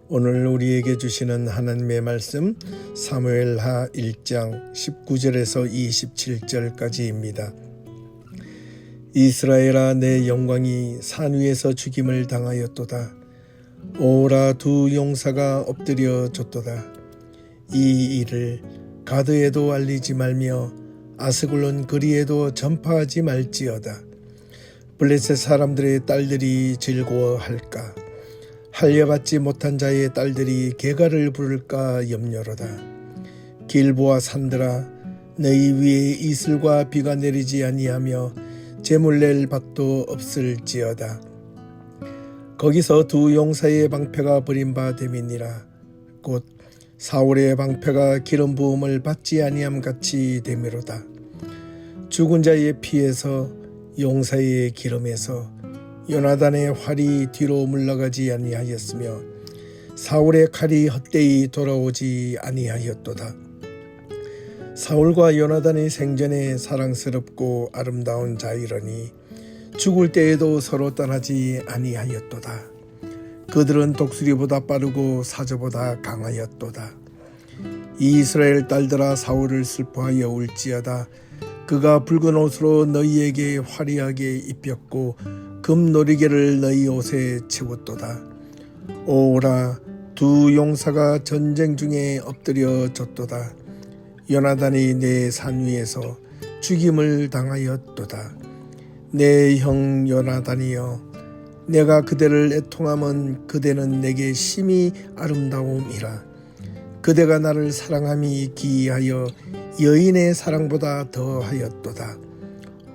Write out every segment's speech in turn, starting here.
오늘 우리에게 주시는 하나님의 말씀 사무엘하 1장 19절에서 27절까지입니다. 이스라엘아, 내 영광이 산 위에서 죽임을 당하였도다. 오라, 두 용사가 엎드려졌도다. 이 일을 가드에도 알리지 말며 아스글론 거리에도 전파하지 말지어다. 블레셋 사람들의 딸들이 즐거워할까? 할례받지 못한 자의 딸들이 개가를 부를까 염려로다. 길보아 산들아, 너희 위에 이슬과 비가 내리지 아니하며 재물 낼 밭도 없을지어다. 거기서 두 용사의 방패가 버림받음이니라. 곧 사울의 방패가 기름 부음을 받지 아니함 같이 되미로다. 죽은 자의 피에서 용사의 기름에서 요나단의 활이 뒤로 물러가지 아니하였으며 사울의 칼이 헛되이 돌아오지 아니하였도다. 사울과 요나단의 생전에 사랑스럽고 아름다운 자이러니 죽을 때에도 서로 떠나지 아니하였도다. 그들은 독수리보다 빠르고 사자보다 강하였도다. 이스라엘 딸들아, 사울을 슬퍼하여 울지어다. 그가 붉은 옷으로 너희에게 화려하게 입혔고 금노리개를 너희 옷에 채웠도다. 오라, 두 용사가 전쟁 중에 엎드려졌도다. 요나단이 내 산 위에서 죽임을 당하였도다. 내 형 요나단이여, 내가 그대를 애통함은 그대는 내게 심히 아름다움이라. 그대가 나를 사랑함이 기이하여 여인의 사랑보다 더하였도다.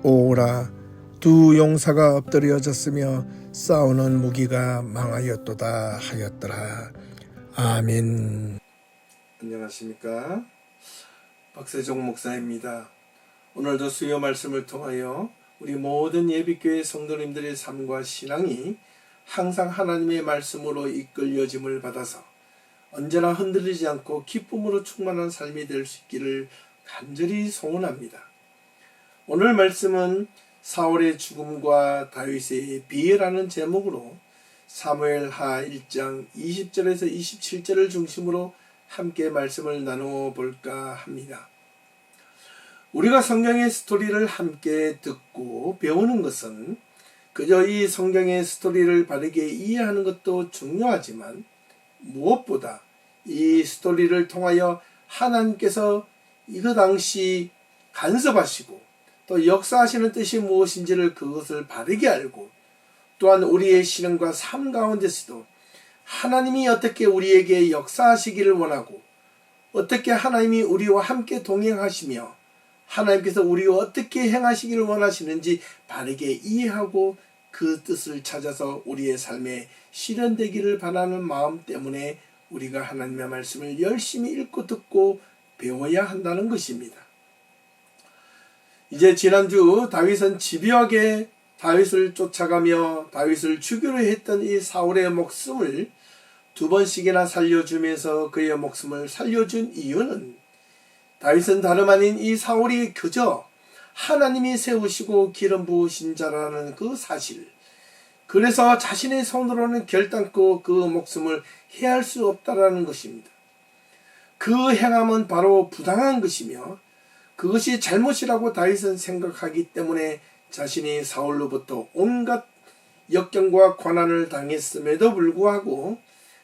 오라, 두 용사가 엎드려졌으며 싸우는 무기가 망하였도다 하였더라. 아멘. 안녕하십니까? 박세종 목사입니다. 오늘도 수요 말씀을 통하여 우리 모든 예비교회 성도님들의 삶과 신앙이 항상 하나님의 말씀으로 이끌려짐을 받아서 언제나 흔들리지 않고 기쁨으로 충만한 삶이 될 수 있기를 간절히 소원합니다. 오늘 말씀은 사울의 죽음과 다윗의 비애라는 제목으로 사무엘하 1장 20절에서 27절을 중심으로 함께 말씀을 나누어 볼까 합니다. 우리가 성경의 스토리를 함께 듣고 배우는 것은 그저 이 성경의 스토리를 바르게 이해하는 것도 중요하지만 무엇보다 이 스토리를 통하여 하나님께서 이거 당시 간섭하시고 또 역사하시는 뜻이 무엇인지를 그것을 바르게 알고 또한 우리의 신앙과 삶 가운데서도 하나님이 어떻게 우리에게 역사하시기를 원하고 어떻게 하나님이 우리와 함께 동행하시며 하나님께서 우리와 어떻게 행하시기를 원하시는지 바르게 이해하고 그 뜻을 찾아서 우리의 삶에 실현되기를 바라는 마음 때문에 우리가 하나님의 말씀을 열심히 읽고 듣고 배워야 한다는 것입니다. 이제 지난주 다윗은 집요하게 다윗을 쫓아가며 다윗을 죽이려 했던 이 사울의 목숨을 두 번씩이나 살려주면서 그의 목숨을 살려준 이유는 다윗은 다름 아닌 이 사울이 그저 하나님이 세우시고 기름 부으신 자라는 그 사실, 그래서 자신의 손으로는 결단코 그 목숨을 해할 수 없다라는 것입니다. 그 행함은 바로 부당한 것이며 그것이 잘못이라고 다윗은 생각하기 때문에 자신이 사울로부터 온갖 역경과 고난을 당했음에도 불구하고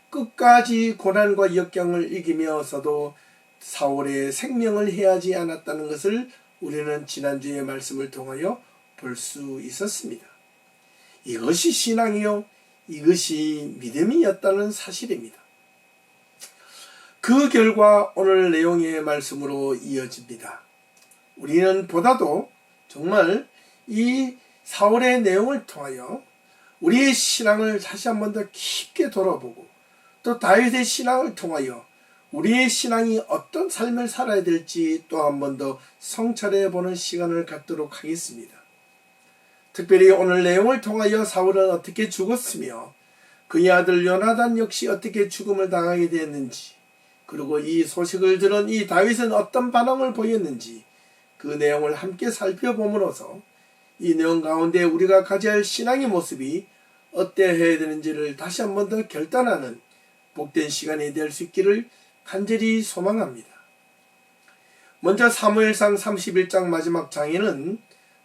끝까지 고난과 역경을 이기면서도 사울의 생명을 해하지 않았다는 것을 우리는 지난주의 말씀을 통하여 볼 수 있었습니다. 이것이 신앙이요, 이것이 믿음이었다는 사실입니다. 그 결과 오늘 내용의 말씀으로 이어집니다. 우리는 보다도 정말 이 사울의 내용을 통하여 우리의 신앙을 다시 한 번 더 깊게 돌아보고 또 다윗의 신앙을 통하여 우리의 신앙이 어떤 삶을 살아야 될지 또 한 번 더 성찰해 보는 시간을 갖도록 하겠습니다. 특별히 오늘 내용을 통하여 사울은 어떻게 죽었으며 그의 아들 요나단 역시 어떻게 죽음을 당하게 되었는지, 그리고 이 소식을 들은 이 다윗은 어떤 반응을 보였는지 그 내용을 함께 살펴봄으로써 이 내용 가운데 우리가 가져야 할 신앙의 모습이 어때야 되는지를 다시 한 번 더 결단하는 복된 시간이 될 수 있기를 간절히 소망합니다. 먼저 사무엘상 31장 마지막 장에는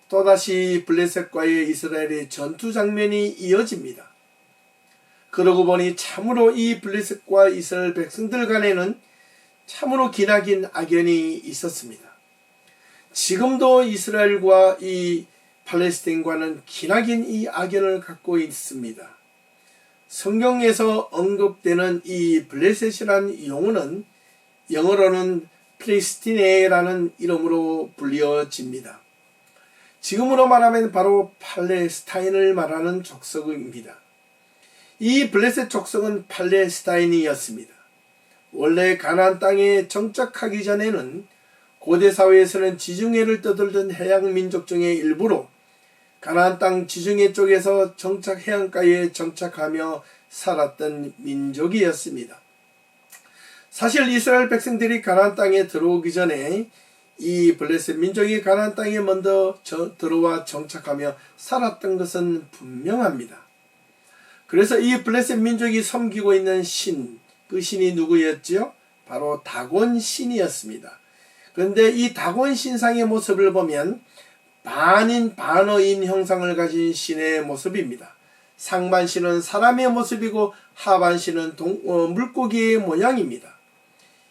또다시 블레셋과의 이스라엘의 전투 장면이 이어집니다. 그러고 보니 참으로 이 블레셋과 이스라엘 백성들 간에는 참으로 기나긴 악연이 있었습니다. 지금도 이스라엘과 이 팔레스타인과는 기나긴 이 악연을 갖고 있습니다. 성경에서 언급되는 이 블레셋이라는 용어는 영어로는 플레스티네라는 이름으로 불려집니다. 지금으로 말하면 바로 팔레스타인을 말하는 족속입니다. 이 블레셋 족속은 팔레스타인이었습니다. 원래 가나안 땅에 정착하기 전에는 고대 사회에서는 지중해를 떠돌던 해양 민족 중의 일부로 가나안 땅 지중해 쪽에서 해안가에 정착하며 살았던 민족이었습니다. 사실 이스라엘 백성들이 가나안 땅에 들어오기 전에 이 블레셋 민족이 가나안 땅에 먼저 들어와 정착하며 살았던 것은 분명합니다. 그래서 이 블레셋 민족이 섬기고 있는 신, 그 신이 누구였지요? 바로 다곤 신이었습니다. 그런데 이 다곤 신상의 모습을 보면 반인 반어인 형상을 가진 신의 모습입니다. 상반신은 사람의 모습이고 하반신은 물고기의 모양입니다.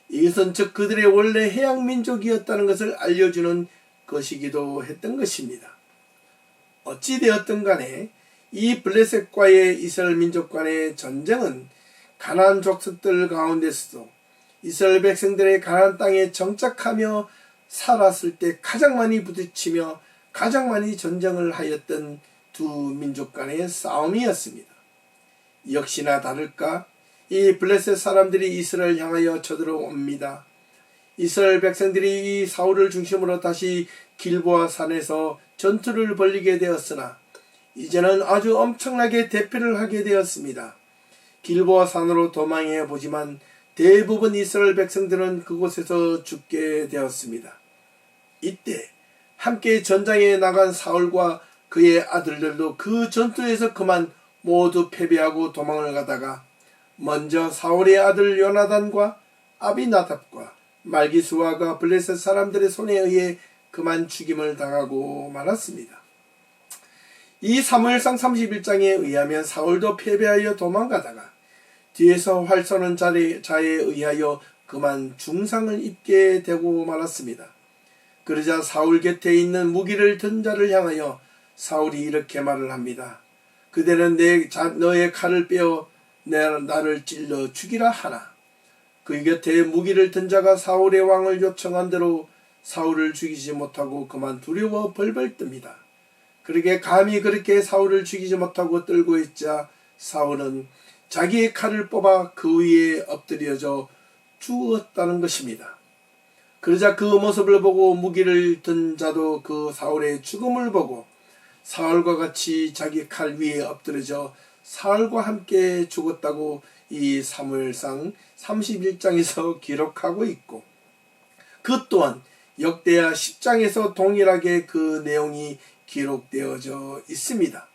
이것은 즉 그들의 원래 해양 민족이었다는 것을 알려주는 것이기도 했던 것입니다. 어찌되었든 간에 이 블레셋과의 이스라엘 민족 간의 전쟁은 가나안 족속들 가운데서도 이스라엘 백성들의 가나안 땅에 정착하며 살았을 때 가장 많이 부딪히며 가장 많이 전쟁을 하였던 두 민족 간의 싸움이었습니다. 역시나 다를까 이 블레셋 사람들이 이스라엘 향하여 쳐들어옵니다. 이스라엘 백성들이 이 사울을 중심으로 다시 길보아 산에서 전투를 벌이게 되었으나 이제는 아주 엄청나게 대패를 하게 되었습니다. 길보아 산으로 도망해 보지만 대부분 이스라엘 백성들은 그곳에서 죽게 되었습니다. 이때 함께 전장에 나간 사울과 그의 아들들도 그 전투에서 그만 모두 패배하고 도망을 가다가 먼저 사울의 아들 요나단과 아비나답과 말기수아가 블레셋 사람들의 손에 의해 그만 죽임을 당하고 말았습니다. 이 사무엘상 31장에 의하면 사울도 패배하여 도망가다가 뒤에서 활 쏘는 자에 의하여 그만 중상을 입게 되고 말았습니다. 그러자 사울 곁에 있는 무기를 든 자를 향하여 사울이 이렇게 말을 합니다. 그대는 너의 칼을 빼어 나를 찔러 죽이라 하나. 그 곁에 무기를 든 자가 사울의 왕을 요청한 대로 사울을 죽이지 못하고 그만 두려워 벌벌 뜹니다. 그러게 감히 그렇게 사울을 죽이지 못하고 떨고 있자 사울은 자기의 칼을 뽑아 그 위에 엎드려져 죽었다는 것입니다. 그러자 그 모습을 보고 무기를 든 자도 그 사울의 죽음을 보고 사울과 같이 자기 칼 위에 엎드려져 사울과 함께 죽었다고 이 사무엘상 31장에서 기록하고 있고 그 또한 역대하 10장에서 동일하게 그 내용이 기록되어져 있습니다.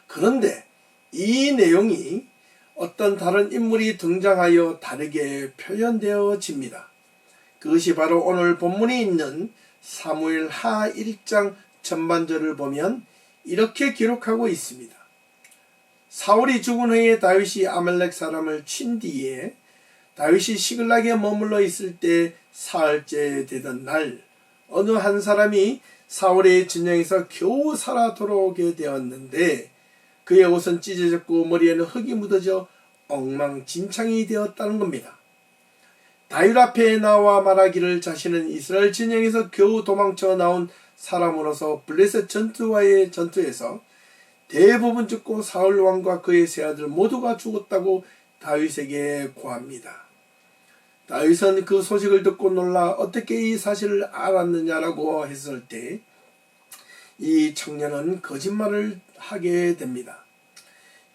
그런데 이 내용이 어떤 다른 인물이 등장하여 다르게 표현되어집니다. 그것이 바로 오늘 본문에 있는 사무엘 하 1장 전반절을 보면 이렇게 기록하고 있습니다. 사울이 죽은 후에 다윗이 아말렉 사람을 친 뒤에 다윗이 시글락에 머물러 있을 때 사흘째 되던 날 어느 한 사람이 사울의 진영에서 겨우 살아 돌아오게 되었는데 그의 옷은 찢어졌고 머리에는 흙이 묻어져 엉망진창이 되었다는 겁니다. 다윗 앞에 나와 말하기를 자신은 이스라엘 진영에서 겨우 도망쳐 나온 사람으로서 블레셋 전투와의 전투에서 대부분 죽고 사울 왕과 그의 세 아들 모두가 죽었다고 다윗에게 고합니다. 다윗은 그 소식을 듣고 놀라 어떻게 이 사실을 알았느냐라고 했을 때 이 청년은 거짓말을 하게 됩니다.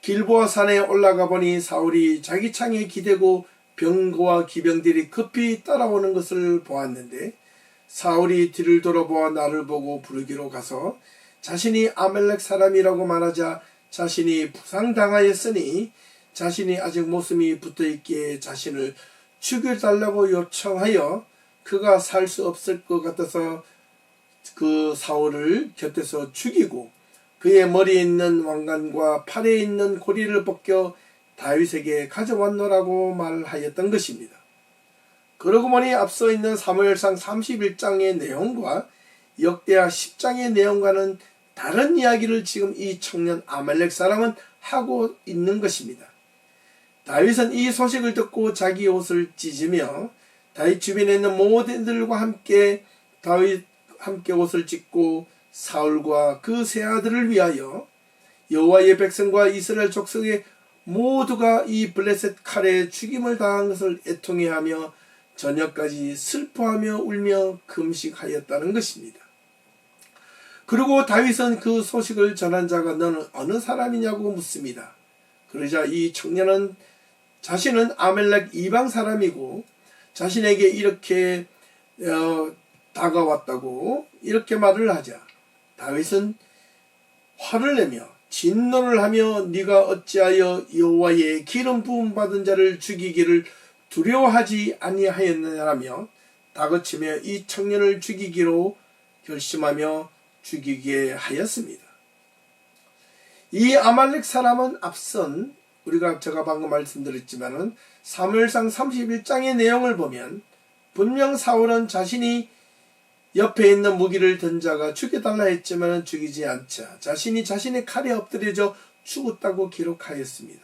길보아 산에 올라가 보니 사울이 자기 창에 기대고 병거와 기병들이 급히 따라오는 것을 보았는데 사울이 뒤를 돌아보아 나를 보고 부르기로 가서 자신이 아말렉 사람이라고 말하자 자신이 부상당하였으니 자신이 아직 목숨이 붙어있기에 자신을 죽여달라고 요청하여 그가 살 수 없을 것 같아서 그 사울을 곁에서 죽이고 그의 머리에 있는 왕관과 팔에 있는 고리를 벗겨 다윗에게 가져왔노라고 말하였던 것입니다. 그러고 보니 앞서 있는 사무엘상 31장의 내용과 역대하 10장의 내용과는 다른 이야기를 지금 이 청년 아말렉 사람은 하고 있는 것입니다. 다윗은 이 소식을 듣고 자기 옷을 찢으며 다윗 주변에 있는 모든 이들과 함께 옷을 찢고 사울과 그 세 아들을 위하여 여호와의 백성과 이스라엘 족속의 모두가 이 블레셋 칼에 죽임을 당한 것을 애통해하며 저녁까지 슬퍼하며 울며 금식하였다는 것입니다. 그리고 다윗은 그 소식을 전한 자가 너는 어느 사람이냐고 묻습니다. 그러자 이 청년은 자신은 아멜렉 이방 사람이고 자신에게 이렇게 다가왔다고 이렇게 말을 하자 다윗은 화를 내며 진노를 하며 네가 어찌하여 여호와의 기름 부음 받은 자를 죽이기를 두려워하지 아니하였느냐라며 다그치며 이 청년을 죽이기로 결심하며 죽이게 하였습니다. 이 아말렉 사람은 앞선 제가 방금 말씀드렸지만은 사무엘상 31장의 내용을 보면 분명 사울은 자신이 옆에 있는 무기를 든 자가 죽여달라 했지만 죽이지 않자 자신이 자신의 칼에 엎드려져 죽었다고 기록하였습니다.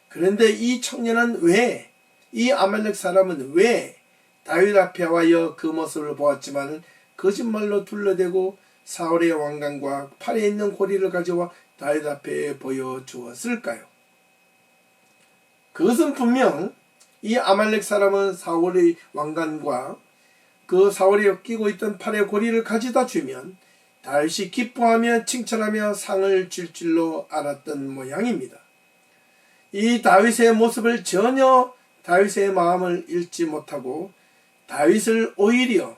그런데 이 청년은 이 아말렉 사람은 왜 다윗 앞에 와여 그 모습을 보았지만 거짓말로 둘러대고 사울의 왕관과 팔에 있는 고리를 가져와 다윗 앞에 보여주었을까요? 그것은 분명 이 아말렉 사람은 사울의 왕관과 그 사울이 끼고 있던 팔의 고리를 가져다 주면 다윗이 기뻐하며 칭찬하며 상을 줄 줄로 알았던 모양입니다. 이 다윗의 모습을 전혀 다윗의 마음을 읽지 못하고 다윗을 오히려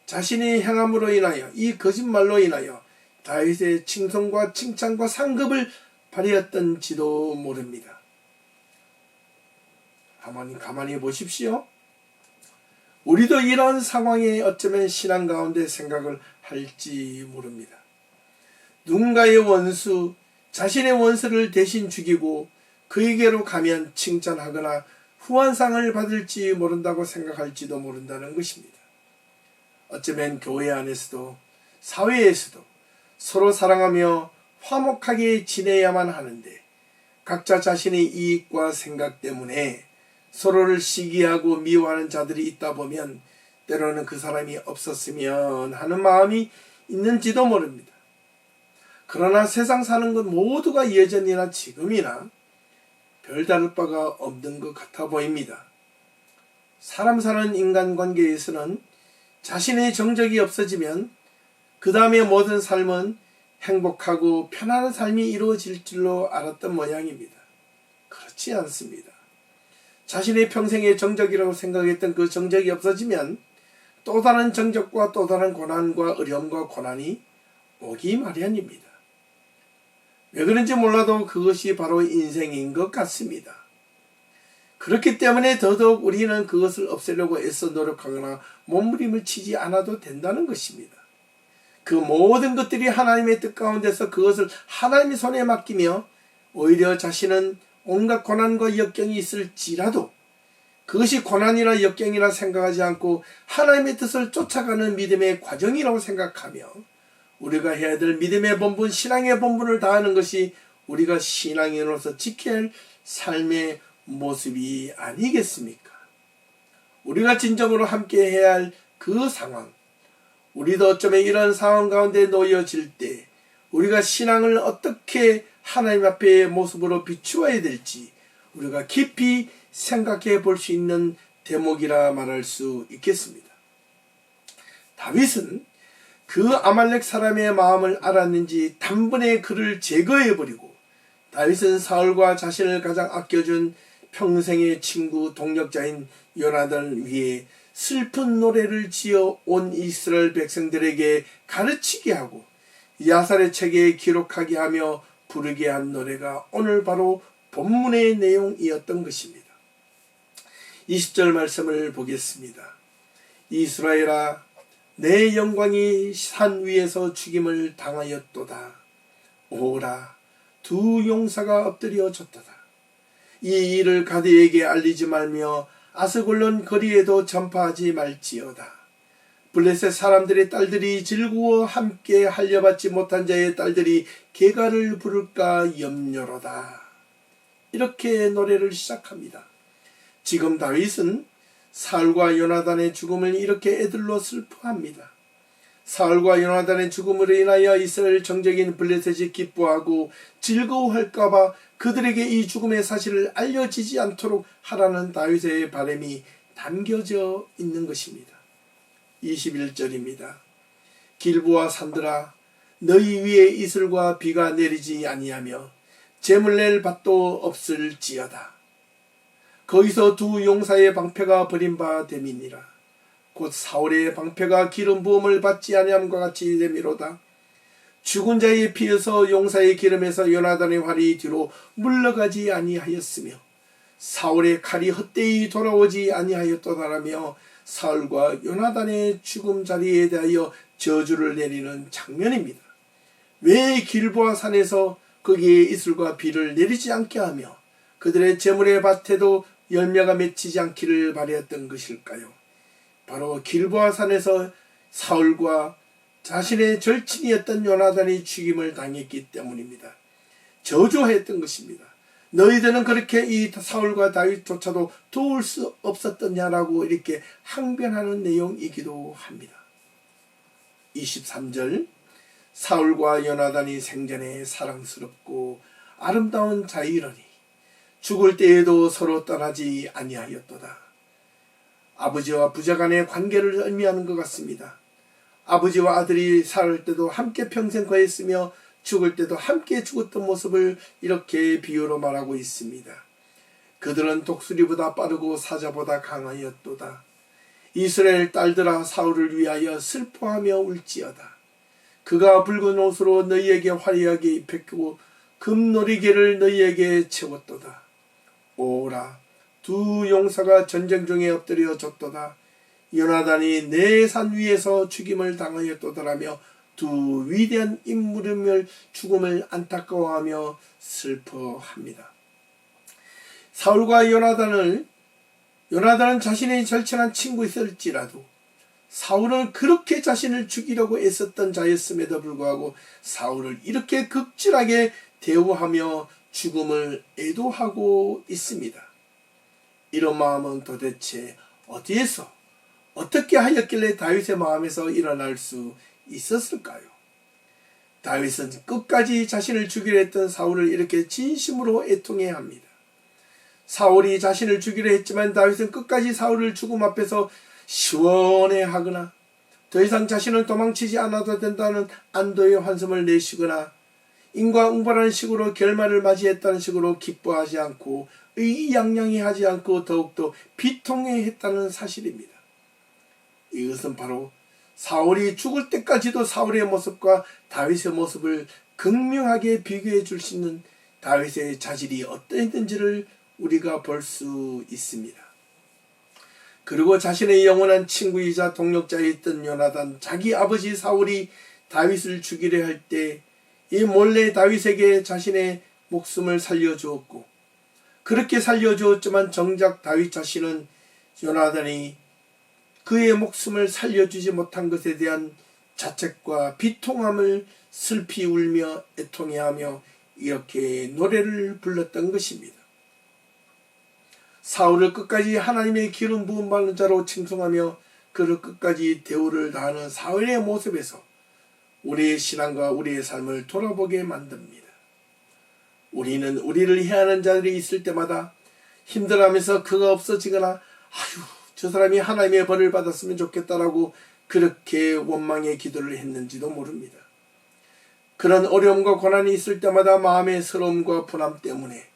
자신의 행함으로 인하여 이 거짓말로 인하여 다윗의 칭송과 칭찬과 상급을 발휘했던지도 모릅니다. 가만히 보십시오. 우리도 이러한 상황에 어쩌면 신앙 가운데 생각을 할지 모릅니다. 누군가의 원수, 자신의 원수를 대신 죽이고 그에게로 가면 칭찬하거나 후한상을 받을지 모른다고 생각할지도 모른다는 것입니다. 어쩌면 교회 안에서도 사회에서도 서로 사랑하며 화목하게 지내야만 하는데 각자 자신의 이익과 생각 때문에 서로를 시기하고 미워하는 자들이 있다 보면 때로는 그 사람이 없었으면 하는 마음이 있는지도 모릅니다. 그러나 세상 사는 것 모두가 예전이나 지금이나 별다를 바가 없는 것 같아 보입니다. 사람 사는 인간관계에서는 자신의 정적이 없어지면 그 다음에 모든 삶은 행복하고 편안한 삶이 이루어질 줄로 알았던 모양입니다. 그렇지 않습니다. 자신의 평생의 정적이라고 생각했던 그 정적이 없어지면 또 다른 정적과 또 다른 고난과 어려움과 고난이 오기 마련입니다. 왜 그런지 몰라도 그것이 바로 인생인 것 같습니다. 그렇기 때문에 더더욱 우리는 그것을 없애려고 애써 노력하거나 몸부림을 치지 않아도 된다는 것입니다. 그 모든 것들이 하나님의 뜻 가운데서 그것을 하나님의 손에 맡기며 오히려 자신은 온갖 고난과 역경이 있을지라도 그것이 고난이나 역경이라 생각하지 않고 하나님의 뜻을 쫓아가는 믿음의 과정이라고 생각하며 우리가 해야 될 믿음의 본분, 신앙의 본분을 다하는 것이 우리가 신앙인으로서 지켜야 할 삶의 모습이 아니겠습니까? 우리가 진정으로 함께 해야 할 그 상황, 우리도 어쩌면 이런 상황 가운데 놓여질 때 우리가 신앙을 어떻게 하나님 앞의 모습으로 비추어야 될지 우리가 깊이 생각해 볼 수 있는 대목이라 말할 수 있겠습니다. 다윗은 그 아말렉 사람의 마음을 알았는지 단번에 그를 제거해버리고 다윗은 사울과 자신을 가장 아껴준 평생의 친구 동력자인 요나단을 위해 슬픈 노래를 지어 온 이스라엘 백성들에게 가르치게 하고 야살의 책에 기록하게 하며 부르게 한 노래가 오늘 바로 본문의 내용이었던 것입니다. 20절 말씀을 보겠습니다. 이스라엘아, 내 영광이 산 위에서 죽임을 당하였도다. 오라, 두 용사가 엎드려 졌도다. 이 일을 가드에게 알리지 말며 아스골론 거리에도 전파하지 말지어다. 블레셋 사람들의 딸들이 즐거워 함께 할려받지 못한 자의 딸들이 개가를 부를까 염려로다. 이렇게 노래를 시작합니다. 지금 다윗은 사울과 요나단의 죽음을 이렇게 애들로 슬퍼합니다. 사울과 요나단의 죽음으로 인하여 이스라엘 정적인 블레셋이 기뻐하고 즐거워할까봐 그들에게 이 죽음의 사실을 알려지지 않도록 하라는 다윗의 바람이 담겨져 있는 것입니다. 21절입니다. 길보아 산들아, 너희 위에 이슬과 비가 내리지 아니하며 재물 낼 밭도 없을지어다. 거기서 두 용사의 방패가 버린 바 됨이니라. 곧 사울의 방패가 기름 부음을 받지 아니함과 같이 됨이로다. 죽은 자의 피에서 용사의 기름에서 요나단의 활이 뒤로 물러가지 아니하였으며 사울의 칼이 헛되이 돌아오지 아니하였도다라며 사울과 요나단의 죽음 자리에 대하여 저주를 내리는 장면입니다. 왜 길보아 산에서 거기에 이슬과 비를 내리지 않게 하며 그들의 재물의 밭에도 열매가 맺히지 않기를 바라였던 것일까요? 바로 길보아 산에서 사울과 자신의 절친이었던 요나단이 죽임을 당했기 때문입니다. 저주했던 것입니다. 너희들은 그렇게 이 사울과 다윗조차도 도울 수 없었더냐라고 이렇게 항변하는 내용이기도 합니다. 23절, 사울과 요나단이 생전에 사랑스럽고 아름다운 자이러니 죽을 때에도 서로 떠나지 아니하였도다. 아버지와 부자 간의 관계를 의미하는 것 같습니다. 아버지와 아들이 살 때도 함께 평생 거했으며 죽을 때도 함께 죽었던 모습을 이렇게 비유로 말하고 있습니다. 그들은 독수리보다 빠르고 사자보다 강하였도다. 이스라엘 딸들아, 사울을 위하여 슬퍼하며 울지어다. 그가 붉은 옷으로 너희에게 화려하게 입혔고 금놀이개를 너희에게 채웠도다. 오라, 두 용사가 전쟁 중에 엎드려 졌도다. 요나단이 내 산 위에서 죽임을 당하였도다라며 두 위대한 인물의 죽음을 안타까워하며 슬퍼합니다. 사울과 요나단은 자신의 절친한 친구였을지라도 사울은 그렇게 자신을 죽이려고 애썼던 자였음에도 불구하고 사울을 이렇게 극진하게 대우하며 죽음을 애도하고 있습니다. 이런 마음은 도대체 어디에서 어떻게 하였길래 다윗의 마음에서 일어날 수 있었을까요? 다윗은 끝까지 자신을 죽이려 했던 사울을 이렇게 진심으로 애통해야 합니다. 사울이 자신을 죽이려 했지만 다윗은 끝까지 사울을 죽음 앞에서 시원해하거나 더 이상 자신은 도망치지 않아도 된다는 안도의 환성을 내쉬거나 인과응보라는 식으로 결말을 맞이했다는 식으로 기뻐하지 않고 의기양양해하지 않고 더욱더 비통해했다는 사실입니다. 이것은 바로 사울이 죽을 때까지도 사울의 모습과 다윗의 모습을 극명하게 비교해 줄 수 있는 다윗의 자질이 어떠했는지를 우리가 볼 수 있습니다. 그리고 자신의 영원한 친구이자 동력자였던 요나단, 자기 아버지 사울이 다윗을 죽이려 할 때 이 몰래 다윗에게 자신의 목숨을 살려주었고, 그렇게 살려주었지만 정작 다윗 자신은 요나단이 그의 목숨을 살려주지 못한 것에 대한 자책과 비통함을 슬피 울며 애통해하며 이렇게 노래를 불렀던 것입니다. 사울을 끝까지 하나님의 기름 부음 받는 자로 칭송하며 그를 끝까지 대우를 다하는 사울의 모습에서 우리의 신앙과 우리의 삶을 돌아보게 만듭니다. 우리는 우리를 해하는 자들이 있을 때마다 힘들어하면서 그가 없어지거나 아휴 저 사람이 하나님의 벌을 받았으면 좋겠다라고 그렇게 원망의 기도를 했는지도 모릅니다. 그런 어려움과 고난이 있을 때마다 마음의 서러움과 분함 때문에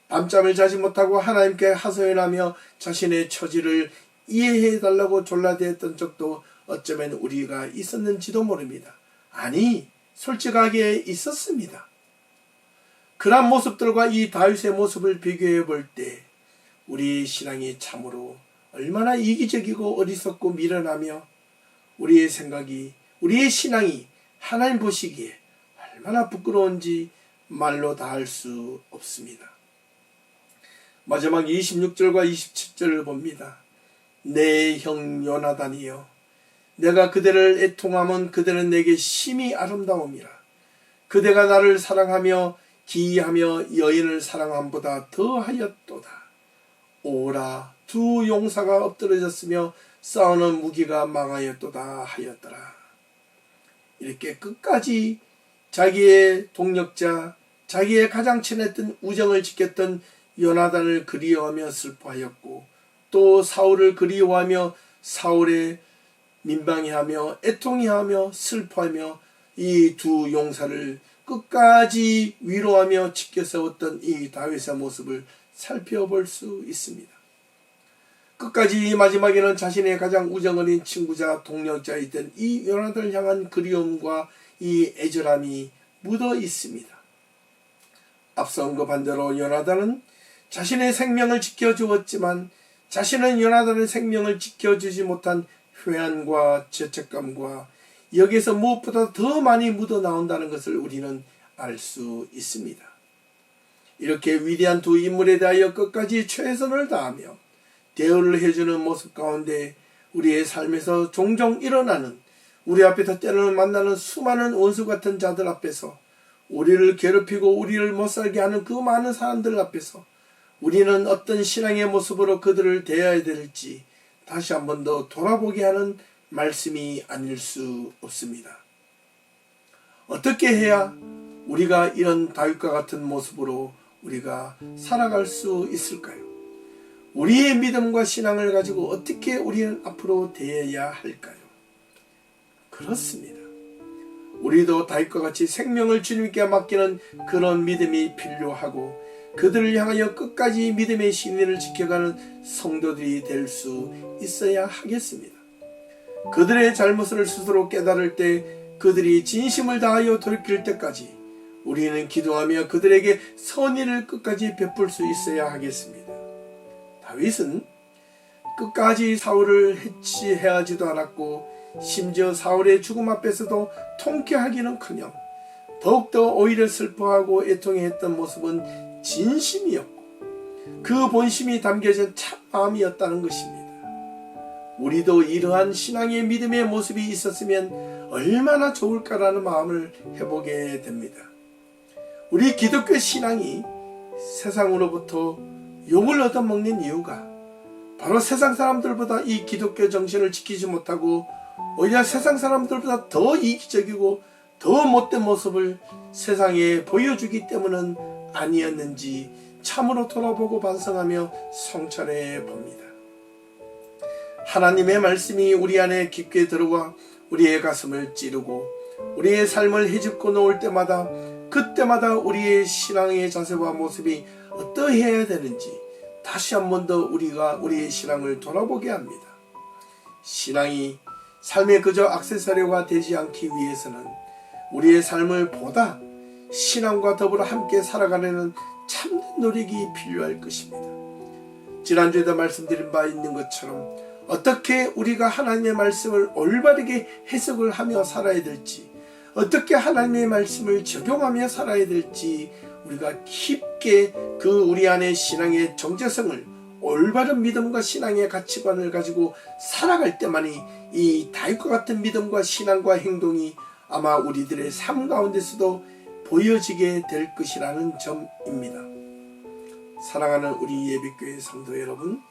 밤잠을 자지 못하고 하나님께 하소연하며 자신의 처지를 이해해달라고 졸라대었던 적도 어쩌면 우리가 있었는지도 모릅니다. 아니, 솔직하게 있었습니다. 그러한 모습들과 이 다윗의 모습을 비교해 볼 때 우리 신앙이 참으로 얼마나 이기적이고 어리석고 미련하며 우리의 생각이, 우리의 신앙이 하나님 보시기에 얼마나 부끄러운지 말로 다 할 수 없습니다. 마지막 26절과 27절을 봅니다. 내 형 요나단이여, 내가 그대를 애통함은 그대는 내게 심히 아름다움이라. 그대가 나를 사랑하며 기이하며 여인을 사랑함보다 더하였도다. 오라, 두 용사가 엎드러졌으며 싸우는 무기가 망하였도다 하였더라. 이렇게 끝까지 자기의 동력자, 자기의 가장 친했던 우정을 지켰던 요나단을 그리워하며 슬퍼하였고, 또 사울을 그리워하며 사울의 민방해하며 애통해하며 슬퍼하며 이 두 용사를 끝까지 위로하며 지켜 세웠던 이 다윗의 모습을 살펴볼 수 있습니다. 끝까지 마지막에는 자신의 가장 우정 어린 친구자 동력자이던 이 요나단을 향한 그리움과 이 애절함이 묻어 있습니다. 앞서 언급한 대로 요나단은 자신의 생명을 지켜주었지만 자신은 요나단의 생명을 지켜주지 못한 회한과 죄책감과 여기에서 무엇보다 더 많이 묻어나온다는 것을 우리는 알 수 있습니다. 이렇게 위대한 두 인물에 대하여 끝까지 최선을 다하며 대우를 해주는 모습 가운데 우리의 삶에서 종종 일어나는, 우리 앞에서 때로는 만나는 수많은 원수 같은 자들 앞에서, 우리를 괴롭히고 우리를 못살게 하는 그 많은 사람들 앞에서 우리는 어떤 신앙의 모습으로 그들을 대해야 될지 다시 한 번 더 돌아보게 하는 말씀이 아닐 수 없습니다. 어떻게 해야 우리가 이런 다윗과 같은 모습으로 우리가 살아갈 수 있을까요? 우리의 믿음과 신앙을 가지고 어떻게 우리는 앞으로 대해야 할까요? 그렇습니다. 우리도 다윗과 같이 생명을 주님께 맡기는 그런 믿음이 필요하고, 그들을 향하여 끝까지 믿음의 신인을 지켜가는 성도들이 될 수 있어야 하겠습니다. 그들의 잘못을 스스로 깨달을 때, 그들이 진심을 다하여 돌이킬 때까지 우리는 기도하며 그들에게 선의를 끝까지 베풀 수 있어야 하겠습니다. 다윗은 끝까지 사울을 해치해하지도 않았고, 심지어 사울의 죽음 앞에서도 통쾌하기는커녕 더욱더 오히려 슬퍼하고 애통해했던 모습은 진심이었고 그 본심이 담겨진 참 마음이었다는 것입니다. 우리도 이러한 신앙의 믿음의 모습이 있었으면 얼마나 좋을까라는 마음을 해보게 됩니다. 우리 기독교 신앙이 세상으로부터 욕을 얻어먹는 이유가 바로 세상 사람들보다 이 기독교 정신을 지키지 못하고 오히려 세상 사람들보다 더 이기적이고 더 못된 모습을 세상에 보여주기 때문은 아니었는지 참으로 돌아보고 반성하며 성찰해 봅니다. 하나님의 말씀이 우리 안에 깊게 들어와 우리의 가슴을 찌르고 우리의 삶을 헤집고 놓을 때마다, 그때마다 우리의 신앙의 자세와 모습이 어떠해야 되는지 다시 한 번 더 우리가 우리의 신앙을 돌아보게 합니다. 신앙이 삶의 그저 액세서리가 되지 않기 위해서는 우리의 삶을 보다 신앙과 더불어 함께 살아가려는 참된 노력이 필요할 것입니다. 지난주에도 말씀드린 바 있는 것처럼 어떻게 우리가 하나님의 말씀을 올바르게 해석을 하며 살아야 될지, 어떻게 하나님의 말씀을 적용하며 살아야 될지 우리가 깊게 그 우리 안의 신앙의 정체성을, 올바른 믿음과 신앙의 가치관을 가지고 살아갈 때만이 이 다윗과 같은 믿음과 신앙과 행동이 아마 우리들의 삶 가운데서도 보여지게 될 것이라는 점입니다. 사랑하는 우리 예비교회 성도 여러분,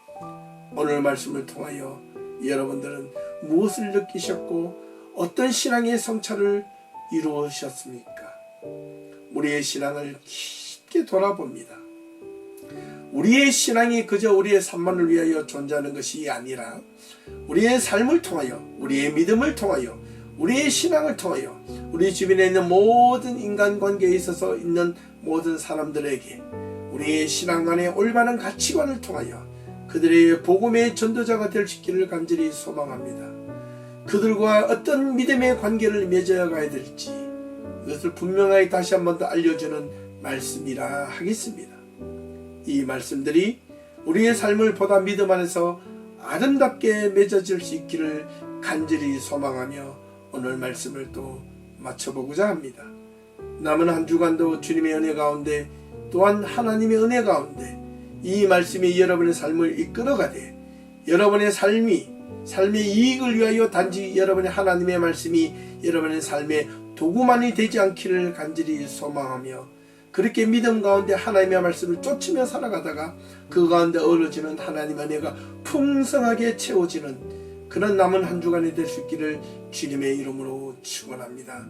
오늘 말씀을 통하여 여러분들은 무엇을 느끼셨고 어떤 신앙의 성찰을 이루셨습니까? 우리의 신앙을 깊게 돌아봅니다. 우리의 신앙이 그저 우리의 삶만을 위하여 존재하는 것이 아니라 우리의 삶을 통하여, 우리의 믿음을 통하여, 우리의 신앙을 통하여 우리 주변에 있는 모든 인간관계에 있어서 있는 모든 사람들에게 우리의 신앙 안에 올바른 가치관을 통하여 그들의 복음의 전도자가 될 수 있기를 간절히 소망합니다. 그들과 어떤 믿음의 관계를 맺어야 가야 될지 이것을 분명하게 다시 한 번 더 알려주는 말씀이라 하겠습니다. 이 말씀들이 우리의 삶을 보다 믿음 안에서 아름답게 맺어질 수 있기를 간절히 소망하며 오늘 말씀을 또 마쳐보고자 합니다. 남은 한 주간도 주님의 은혜 가운데 또한 하나님의 은혜 가운데 이 말씀이 여러분의 삶을 이끌어가되 여러분의 삶의 이익을 위하여 단지 여러분의 하나님의 말씀이 여러분의 삶의 도구만이 되지 않기를 간절히 소망하며 그렇게 믿음 가운데 하나님의 말씀을 쫓으며 살아가다가 그 가운데 어우러지는 하나님의 은혜가 풍성하게 채워지는 그런 남은 한 주간이 될 수 있기를 주님의 이름으로 축원합니다.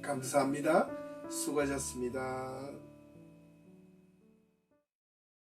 감사합니다. 수고하셨습니다.